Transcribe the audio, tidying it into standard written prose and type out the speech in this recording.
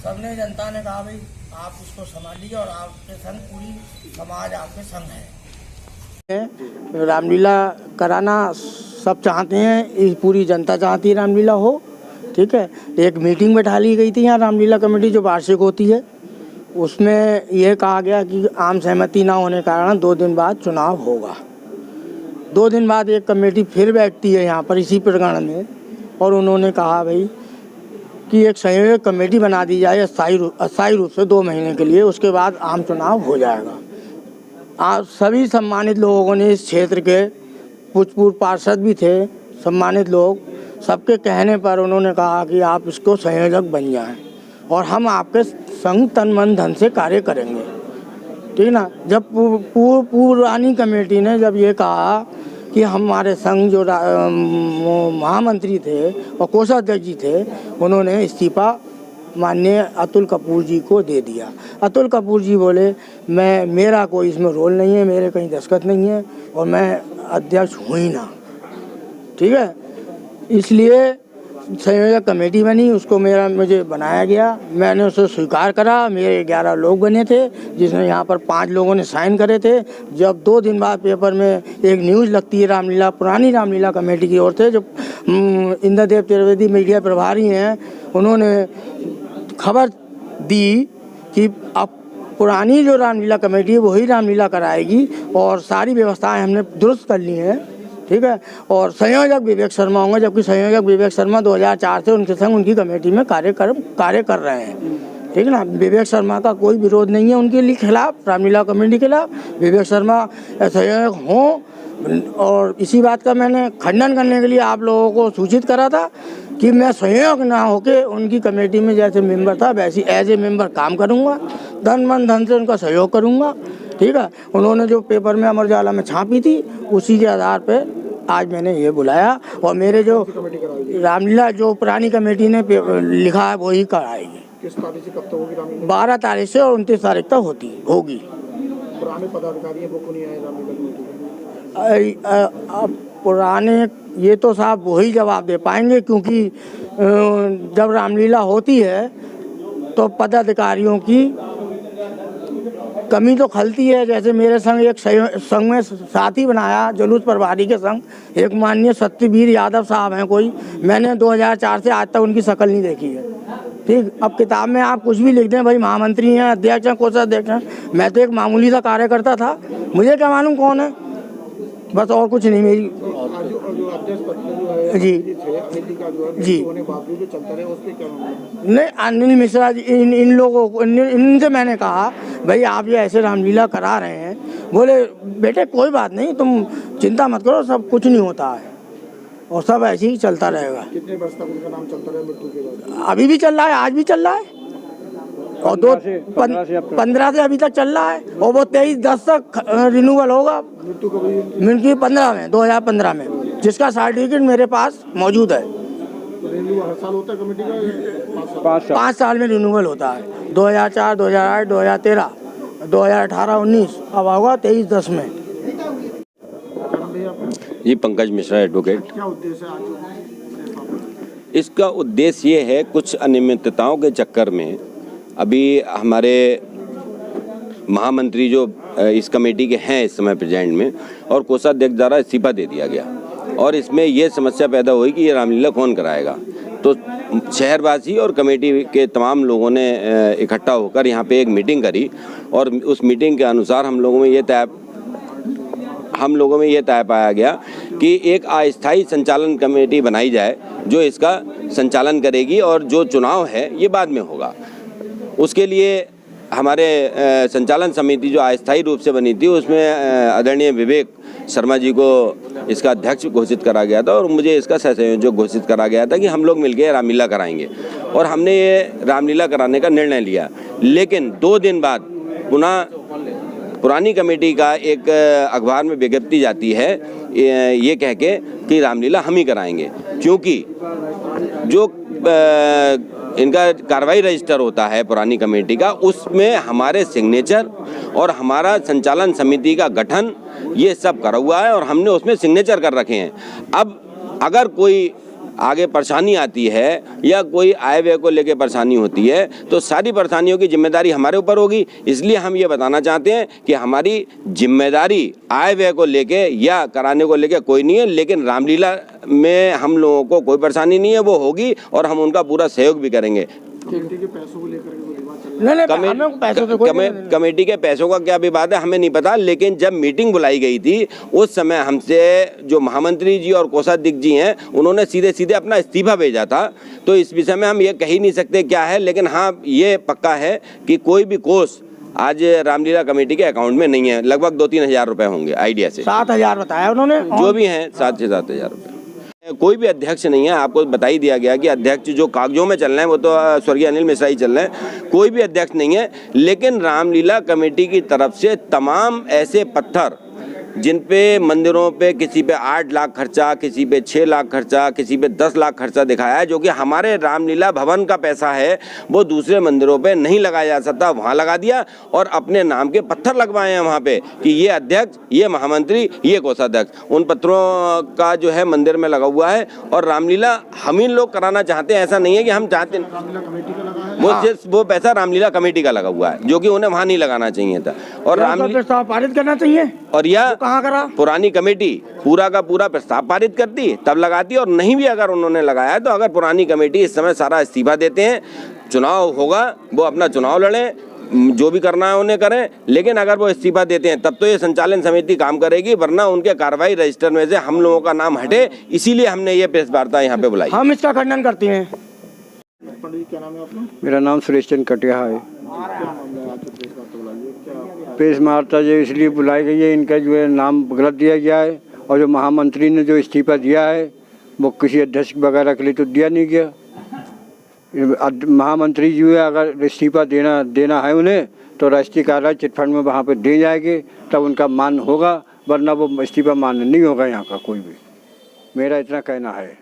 सबने जनता ने कहा भाई आप इसको संभालिए और आपके संग पूरी समाज आपके संग है। रामलीला कराना सब चाहते हैं, इस पूरी जनता चाहती है रामलीला हो, ठीक है। एक मीटिंग बैठा ली गई थी यहाँ रामलीला कमेटी जो वार्षिक होती है, उसमें यह कहा गया कि आम सहमति ना होने के कारण 2 दिन बाद चुनाव होगा। 2 दिन बाद एक कमेटी फिर बैठती है यहाँ पर इसी प्रकरण में, और उन्होंने कहा भाई कि एक संयोजक कमेटी बना दी जाए अस्थायी रूप से 2 महीने के लिए, उसके बाद आम चुनाव हो जाएगा। आप सभी सम्मानित लोगों ने इस क्षेत्र के पूर्व पार्षद भी थे, सम्मानित लोग, सबके कहने पर उन्होंने कहा कि आप इसको संयोजक बन जाएं और हम आपके संग तन मन धन से कार्य करेंगे, ठीक ना। जब पुरानी कमेटी ने जब ये कहा कि हमारे संघ जो महामंत्री थे और कोषाध्यक्ष जी थे, उन्होंने इस्तीफा माननीय अतुल कपूर जी को दे दिया। अतुल कपूर जी बोले मेरा कोई इसमें रोल नहीं है, मेरे कहीं दस्तखत नहीं है और मैं अध्यक्ष हूँ ही ना, ठीक है। इसलिए संयोजक कमेटी बनी, उसको मुझे बनाया गया, मैंने उसे स्वीकार करा। मेरे 11 लोग बने थे, जिसमें यहाँ पर 5 लोगों ने साइन करे थे। जब 2 दिन बाद पेपर में एक न्यूज़ लगती है रामलीला, पुरानी रामलीला कमेटी की ओर से, जो इंद्रदेव त्रिवेदी मीडिया प्रभारी हैं, उन्होंने खबर दी कि अब पुरानी जो रामलीला कमेटी है वही रामलीला कराएगी और सारी व्यवस्थाएं हमने दुरुस्त कर ली हैं, ठीक है। और संयोजक विवेक शर्मा होंगे, जबकि संयोजक विवेक शर्मा 2004 से उनके संग उनकी कमेटी में कार्य कर रहे हैं, ठीक है ना। विवेक शर्मा का कोई विरोध नहीं है उनके लिए खिलाफ, रामलीला कमेटी के खिलाफ। विवेक शर्मा संयोजक हों, और इसी बात का मैंने खंडन करने के लिए आप लोगों को सूचित करा था कि मैं संयोजक ना होके उनकी कमेटी में जैसे मेंबर था वैसे एज ए मेंबर काम करूँगा, तन मन धन से उनका सहयोग करूँगा, ठीक है। उन्होंने जो पेपर में अमर उजाला में छापी थी, उसी के आधार पर आज मैंने ये बुलाया और मेरे जो रामलीला जो पुरानी कमेटी ने लिखा है वही कराएगी। किस तारीख से कब तक होगी रामलीला? 12 तारीख से और 29 तारीख तक होगी। पुराने पदाधिकारी वो क्यों नहीं आए रामलीला कमेटी? पुराने ये तो साहब वही जवाब दे पाएंगे, क्योंकि जब रामलीला होती है तो पदाधिकारियों की कमी तो खलती है। जैसे मेरे संग एक संघ में साथी बनाया जुलूस प्रभारी के संग, एक माननीय सत्यवीर यादव साहब हैं कोई, मैंने 2004 से आज तक उनकी शक्ल नहीं देखी है, ठीक। अब किताब में आप कुछ भी लिख दें, भाई महामंत्री हैं, अध्यक्ष हैं, कोषाध्यक्ष हैं, मैं तो एक मामूली सा कार्यकर्ता था, मुझे क्या मालूम कौन है, बस और कुछ नहीं। मेरी जी जी नहीं, अनिल मिश्रा जी, इन लोगों को, इनसे मैंने कहा भाई आप ये ऐसे रामलीला करा रहे हैं, बोले बेटे कोई बात नहीं, तुम चिंता मत करो, सब कुछ नहीं होता है और सब ऐसे ही चलता रहेगा। कितने वर्ष तक उनका नाम चलता रहा मृत्यु के बाद? अभी भी चल रहा है, आज भी चल रहा है और 15 से अभी तक चल रहा है और वो 23/10 तक रिन्यूअल होगा। मृत्यु 15 में 2015 में, जिसका सर्टिफिकेट मेरे पास मौजूद है। हर साल होता है कमेटी का? 5 साल में रिन्यूअल होता है, 2004, 2008, 2013, 2018, 19, अब होगा 23/10 में। जी पंकज मिश्रा एडवोकेट। क्या उद्देश्य है आज? इसका उद्देश्य ये है, कुछ अनियमितताओं के चक्कर में अभी हमारे महामंत्री जो इस कमेटी के हैं इस समय प्रेजेंट में, और कोषाध्यक्ष द्वारा इस्तीफा दे दिया गया और इसमें ये समस्या पैदा हुई कि ये रामलीला कौन कराएगा। तो शहरवासी और कमेटी के तमाम लोगों ने इकट्ठा होकर यहाँ पे एक मीटिंग करी और उस मीटिंग के अनुसार हम लोगों में ये तय पाया गया कि एक अस्थायी संचालन कमेटी बनाई जाए जो इसका संचालन करेगी और जो चुनाव है ये बाद में होगा। उसके लिए हमारे संचालन समिति जो अस्थायी रूप से बनी थी उसमें आदरणीय विवेक शर्मा जी को इसका अध्यक्ष घोषित करा गया था और मुझे इसका सहसंयोजक घोषित करा गया था कि हम लोग मिलकर रामलीला कराएंगे और हमने ये रामलीला कराने का निर्णय लिया। लेकिन 2 दिन बाद पुनः पुरानी कमेटी का एक अखबार में विज्ञप्ति जाती है ये कह के कि रामलीला हम ही कराएंगे, क्योंकि जो इनका कार्रवाई रजिस्टर होता है पुरानी कमेटी का, उसमें हमारे सिग्नेचर और हमारा संचालन समिति का गठन ये सब करा हुआ है और हमने उसमें सिग्नेचर कर रखे हैं। अब अगर कोई आगे परेशानी आती है या कोई आय व्यय को लेकर परेशानी होती है तो सारी परेशानियों की जिम्मेदारी हमारे ऊपर होगी। इसलिए हम ये बताना चाहते हैं कि हमारी जिम्मेदारी आय व्यय को लेके या कराने को लेके कोई नहीं है, लेकिन रामलीला में हम लोगों को कोई परेशानी नहीं है, वो होगी और हम उनका पूरा सहयोग भी करेंगे। कमेटी के पैसों को लेकर के कोई विवाद चल रहा नहीं हमें पैसों से कोई कमेटी के पैसों का क्या विवाद है हमें नहीं पता, लेकिन जब मीटिंग बुलाई गई थी उस समय हमसे जो महामंत्री जी और कोषाध्यक्ष जी हैं उन्होंने सीधे सीधे अपना इस्तीफा भेजा था। तो इस विषय में हम ये कह ही नहीं सकते क्या है, लेकिन हाँ ये पक्का है कि कोई भी कोष आज रामलीला कमेटी के अकाउंट में नहीं है। लगभग 2-3 हज़ार रुपए होंगे आइडिया से। 7,000 बताया उन्होंने, जो भी हैं 7-7 हज़ार रुपए। कोई भी अध्यक्ष नहीं है, आपको बता ही दिया गया कि अध्यक्ष जो कागजों में चल रहे हैं वो तो स्वर्गीय अनिल मिश्रा ही चल रहे हैं, कोई भी अध्यक्ष नहीं है। लेकिन रामलीला कमेटी की तरफ से तमाम ऐसे पत्थर जिन पे मंदिरों पे किसी पे 8 लाख खर्चा, किसी पे 6 लाख खर्चा, किसी पे 10 लाख खर्चा दिखाया है, जो कि हमारे रामलीला भवन का पैसा है, वो दूसरे मंदिरों पे नहीं लगाया जा सकता, वहाँ लगा दिया और अपने नाम के पत्थर लगवाए हैं वहाँ पे कि ये अध्यक्ष, ये महामंत्री, ये कोषाध्यक्ष। उन पत्थरों का जो है मंदिर में लगा हुआ है और रामलीला हम ही लोग कराना चाहते हैं, ऐसा नहीं है कि हम चाहते हैं। रामलीला कमेटी का लगा है, वो सिर्फ वो पैसा रामलीला कमेटी का लगा हुआ है, जो कि उन्हें वहाँ नहीं लगाना चाहिए था। और रामलीला प्रस्ताव पारित करना चाहिए और यह कहाँ करा, पुरानी कमेटी पूरा का पूरा प्रस्ताव पारित करती तब लगाती, और नहीं भी अगर उन्होंने लगाया तो अगर पुरानी कमेटी इस समय सारा इस्तीफा देते हैं, चुनाव होगा, वो अपना चुनाव लड़ें, जो भी करना है उन्हें करें, लेकिन अगर वो इस्तीफा देते हैं तब तो ये संचालन समिति काम करेगी, वरना उनके कार्रवाई रजिस्टर में से हम लोगों का नाम हटे। इसीलिए हमने ये प्रेस वार्ता यहाँ पे बुलाई। हम इसका खंडन करते हैं। पंडित जी क्या नाम है आपका? मेरा नाम सुरेश चंद कटिया है। क्या मामला है, आज प्रेस वार्ता बुलाई है, क्या प्रेस वार्ता जो इसलिए बुलाई गई है, इनका जो है नाम गलत दिया गया है और जो महामंत्री ने जो इस्तीफा दिया है वो किसी अध्यक्ष वगैरह के लिए तो दिया नहीं गया। महामंत्री जो है अगर इस्तीफा देना है उन्हें तो राष्ट्रीय कार्यालय चिटफंड में वहाँ पे दे जाएंगे, तब उनका मान होगा, वरना वो इस्तीफा मान नहीं होगा यहाँ का कोई भी। मेरा इतना कहना है।